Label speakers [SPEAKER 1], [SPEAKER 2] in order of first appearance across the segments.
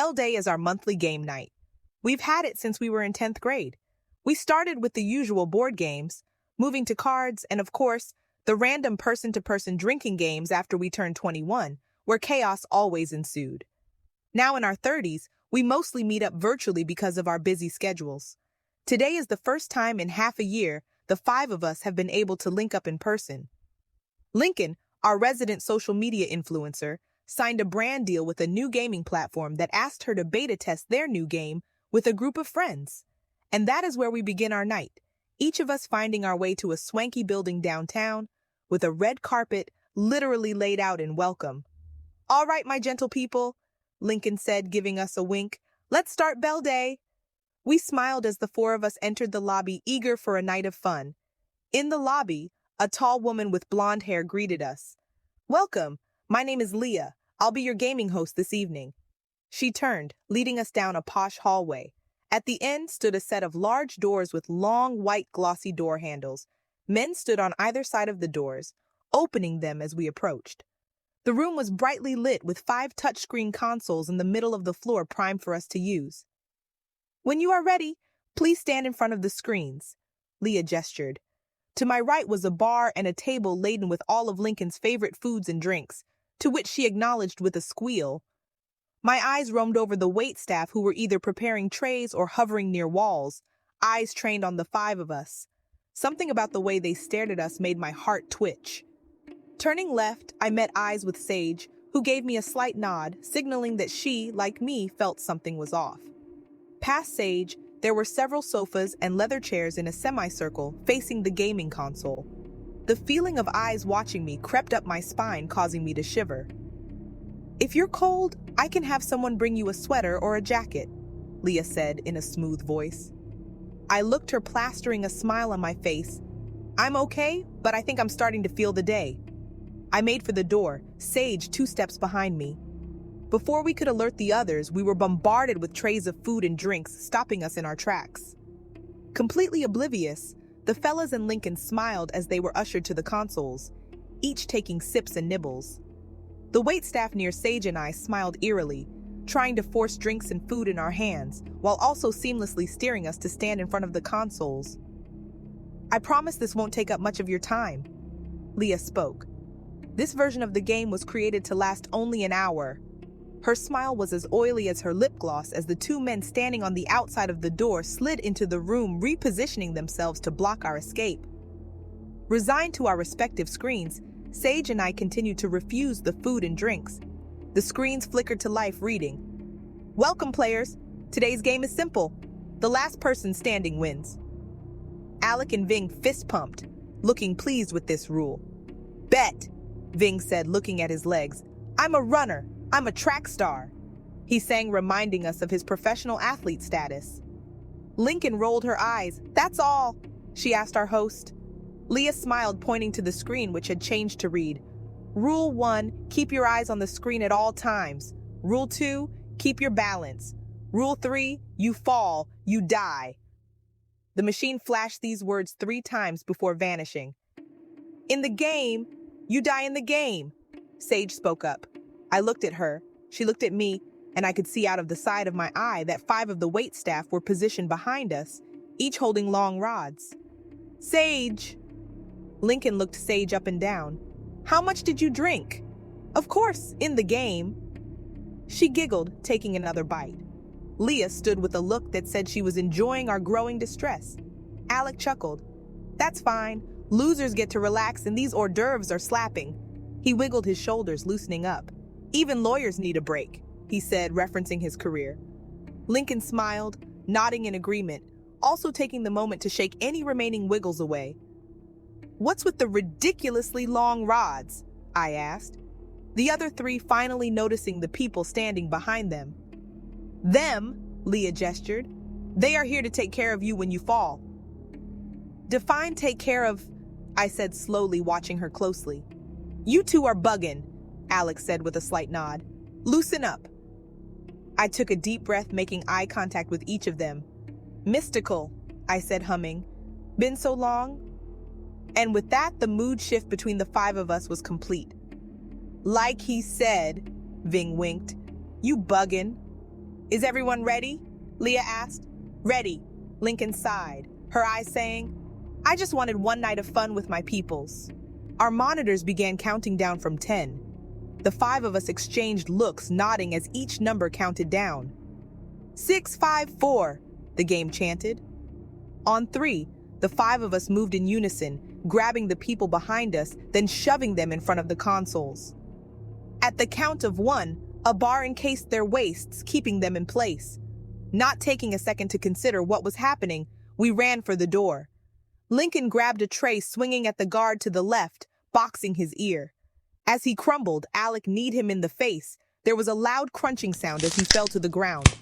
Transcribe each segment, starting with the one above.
[SPEAKER 1] Bell Day is our monthly game night. We've had it since we were in 10th grade. We started with the usual board games, moving to cards, and of course, the random person-to-person drinking games after we turned 21, where chaos always ensued. Now in our 30s, we mostly meet up virtually because of our busy schedules. Today is the first time in half a year the five of us have been able to link up in person. Lincoln, our resident social media influencer, signed a brand deal with a new gaming platform that asked her to beta test their new game with a group of friends. And that is where we begin our night, each of us finding our way to a swanky building downtown with a red carpet literally laid out in welcome. "All right, my gentle people," Lincoln said, giving us a wink. "Let's start Bell Day." We smiled as the four of us entered the lobby, eager for a night of fun. In the lobby, a tall woman with blonde hair greeted us. "Welcome. My name is Leah. I'll be your gaming host this evening." She turned, leading us down a posh hallway. At the end stood a set of large doors with long, white, glossy door handles. Men stood on either side of the doors, opening them as we approached. The room was brightly lit with 5 touchscreen consoles in the middle of the floor primed for us to use. "When you are ready, please stand in front of the screens," Leah gestured. To my right was a bar and a table laden with all of Lincoln's favorite foods and drinks, to which she acknowledged with a squeal. My eyes roamed over the waitstaff who were either preparing trays or hovering near walls, eyes trained on the 5 of us. Something about the way they stared at us made my heart twitch. Turning left, I met eyes with Sage, who gave me a slight nod, signaling that she, like me, felt something was off. Past Sage, there were several sofas and leather chairs in a semicircle facing the gaming console. The feeling of eyes watching me crept up my spine, causing me to shiver. "If you're cold, I can have someone bring you a sweater or a jacket," Leah said in a smooth voice. I looked her, plastering a smile on my face. "I'm okay, but I think I'm starting to feel the day." I made for the door, Sage 2 steps behind me. Before we could alert the others, we were bombarded with trays of food and drinks, stopping us in our tracks. Completely oblivious, the fellas and Lincoln smiled as they were ushered to the consoles, each taking sips and nibbles. The waitstaff near Sage and I smiled eerily, trying to force drinks and food in our hands, while also seamlessly steering us to stand in front of the consoles. "I promise this won't take up much of your time," Leah spoke. "This version of the game was created to last only an hour." Her smile was as oily as her lip gloss as the 2 men standing on the outside of the door slid into the room, repositioning themselves to block our escape. Resigned to our respective screens, Sage and I continued to refuse the food and drinks. The screens flickered to life, reading, "Welcome, players. Today's game is simple. The last person standing wins." Alec and Ving fist-pumped, looking pleased with this rule. "Bet," Ving said, looking at his legs. "I'm a runner. I'm a track star," he sang, reminding us of his professional athlete status. Lincoln rolled her eyes. "That's all?" she asked our host. Leah smiled, pointing to the screen, which had changed to read, "Rule 1, keep your eyes on the screen at all times. Rule 2, keep your balance. Rule 3, you fall, you die." The machine flashed these words 3 times before vanishing. "In the game, you die in the game," Sage spoke up. I looked at her, she looked at me, and I could see out of the side of my eye that 5 of the waitstaff were positioned behind us, each holding long rods. "Sage!" Lincoln looked Sage up and down. "How much did you drink?" "Of course, in the game." She giggled, taking another bite. Leah stood with a look that said she was enjoying our growing distress. Alec chuckled. "That's fine. Losers get to relax and these hors d'oeuvres are slapping." He wiggled his shoulders, loosening up. "Even lawyers need a break," he said, referencing his career. Lincoln smiled, nodding in agreement, also taking the moment to shake any remaining wiggles away. "What's with the ridiculously long rods?" I asked. The other 3 finally noticing the people standing behind them. "Them," Leah gestured. "They are here to take care of you when you fall." "Define take care of," I said slowly, watching her closely. "You 2 are bugging," Alex said with a slight nod. "Loosen up." I took a deep breath, making eye contact with each of them. "Mystical," I said, humming. "Been so long?" And with that, the mood shift between the 5 of us was complete. "Like he said," Ving winked. "You buggin'." Is everyone ready? Leah asked. Ready, Lincoln sighed, her eyes saying, I just wanted one night of fun with my peoples. Our monitors began counting down from 10. The 5 of us exchanged looks, nodding as each number counted down. 6, 5, 4, the game chanted. On 3, the 5 of us moved in unison, grabbing the people behind us, then shoving them in front of the consoles. At the count of 1, a bar encased their waists, keeping them in place. Not taking a second to consider what was happening, we ran for the door. Lincoln grabbed a tray, swinging at the guard to the left, boxing his ear. As he crumbled, Alec kneed him in the face. There was a loud crunching sound as he fell to the ground.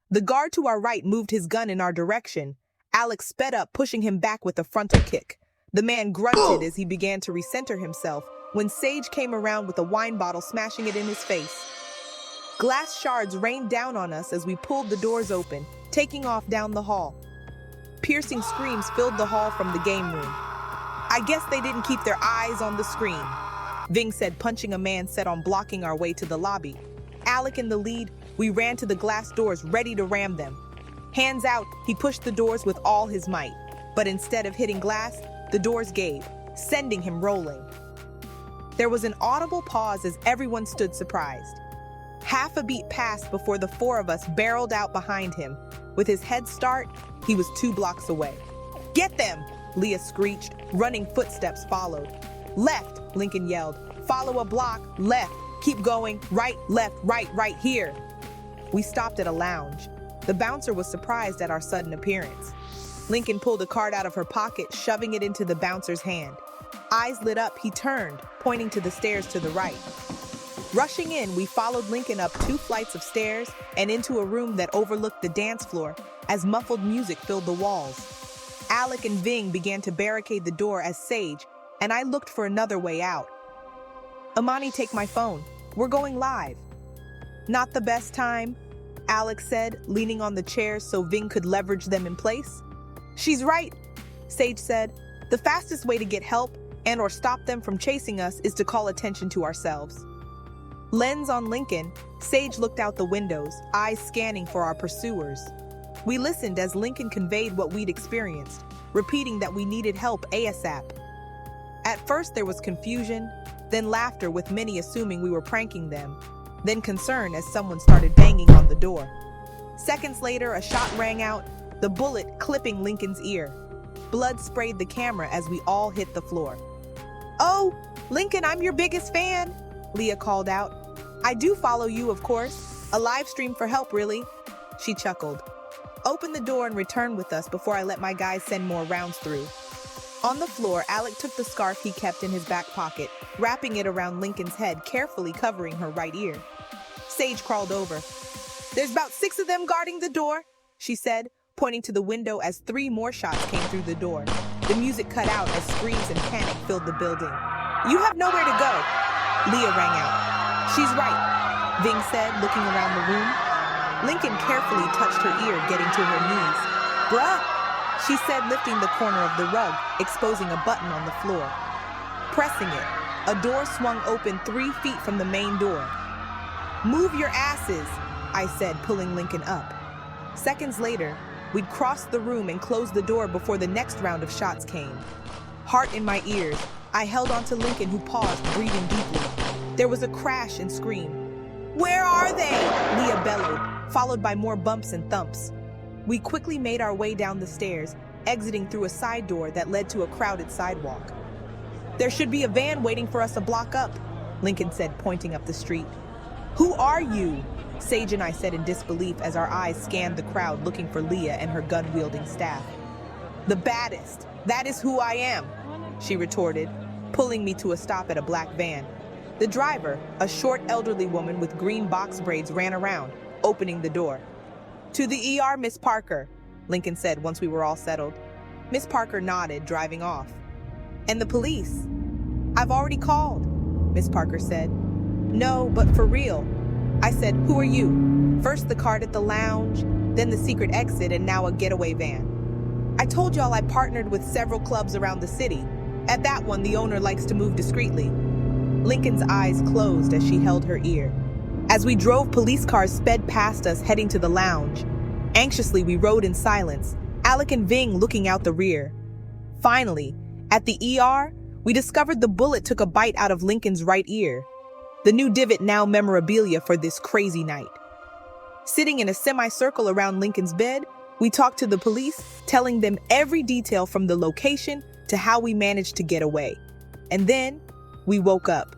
[SPEAKER 1] The guard to our right moved his gun in our direction. Alec sped up, pushing him back with a frontal kick. The man grunted as he began to recenter himself when Sage came around with a wine bottle, smashing it in his face. Glass shards rained down on us as we pulled the doors open, taking off down the hall. Piercing screams filled the hall from the game room. I guess they didn't keep their eyes on the screen, Ving said, punching a man set on blocking our way to the lobby. Alec in the lead, we ran to the glass doors, ready to ram them. Hands out, he pushed the doors with all his might, but instead of hitting glass, the doors gave, sending him rolling. There was an audible pause as everyone stood surprised. Half a beat passed before the 4 of us barreled out behind him. With his head start, he was 2 blocks away. Get them, Leah screeched. Running footsteps followed. Left, Lincoln yelled. Follow a block, left. Keep going, right, left, right here. We stopped at a lounge. The bouncer was surprised at our sudden appearance. Lincoln pulled a card out of her pocket, shoving it into the bouncer's hand. Eyes lit up, he turned, pointing to the stairs to the right. Rushing in, we followed Lincoln up 2 flights of stairs and into a room that overlooked the dance floor as muffled music filled the walls. Alec and Ving began to barricade the door as Sage, and I looked for another way out. Amani, take my phone. We're going live. Not the best time, Alec said, leaning on the chairs so Ving could leverage them in place. She's right, Sage said. The fastest way to get help and or stop them from chasing us is to call attention to ourselves. Lens on Lincoln, Sage looked out the windows, eyes scanning for our pursuers. We listened as Lincoln conveyed what we'd experienced, repeating that we needed help ASAP. At first there was confusion, then laughter with many assuming we were pranking them, then concern as someone started banging on the door. Seconds later, a shot rang out, the bullet clipping Lincoln's ear. Blood sprayed the camera as we all hit the floor. Oh, Lincoln, I'm your biggest fan, Leah called out. I do follow you, of course. A live stream for help, really. She chuckled. Open the door and return with us before I let my guys send more rounds through. On the floor, Alec took the scarf he kept in his back pocket, wrapping it around Lincoln's head, carefully covering her right ear. Sage crawled over. There's about 6 of them guarding the door, she said, pointing to the window as 3 more shots came through the door. The music cut out as screams and panic filled the building. You have nowhere to go, Leah rang out. She's right, Ving said, looking around the room. Lincoln carefully touched her ear, getting to her knees. Bruh, she said, lifting the corner of the rug, exposing a button on the floor. Pressing it, a door swung open 3 feet from the main door. Move your asses, I said, pulling Lincoln up. Seconds later, we'd crossed the room and closed the door before the next round of shots came. Heart in my ears, I held onto Lincoln, who paused, breathing deeply. There was a crash and scream. Where are they? Leah bellowed, followed by more bumps and thumps. We quickly made our way down the stairs, exiting through a side door that led to a crowded sidewalk. There should be a van waiting for us a block up, Lincoln said, pointing up the street. Who are you? Sage and I said in disbelief as our eyes scanned the crowd looking for Leah and her gun-wielding staff. The baddest. That is who I am, she retorted, pulling me to a stop at a black van. The driver, a short elderly woman with green box braids, ran around, opening the door. To the ER, Miss Parker, Lincoln said once we were all settled. Miss Parker nodded, driving off. And the police? I've already called, Miss Parker said. No, but for real. I said, who are you? First the card at the lounge, then the secret exit, and now a getaway van. I told y'all I partnered with several clubs around the city. At that one, the owner likes to move discreetly. Lincoln's eyes closed as she held her ear. As we drove, police cars sped past us, heading to the lounge. Anxiously, we rode in silence, Alec and Ving looking out the rear. Finally, at the ER, we discovered the bullet took a bite out of Lincoln's right ear. The new divot now memorabilia for this crazy night. Sitting in a semicircle around Lincoln's bed, we talked to the police, telling them every detail from the location to how we managed to get away. And then we woke up.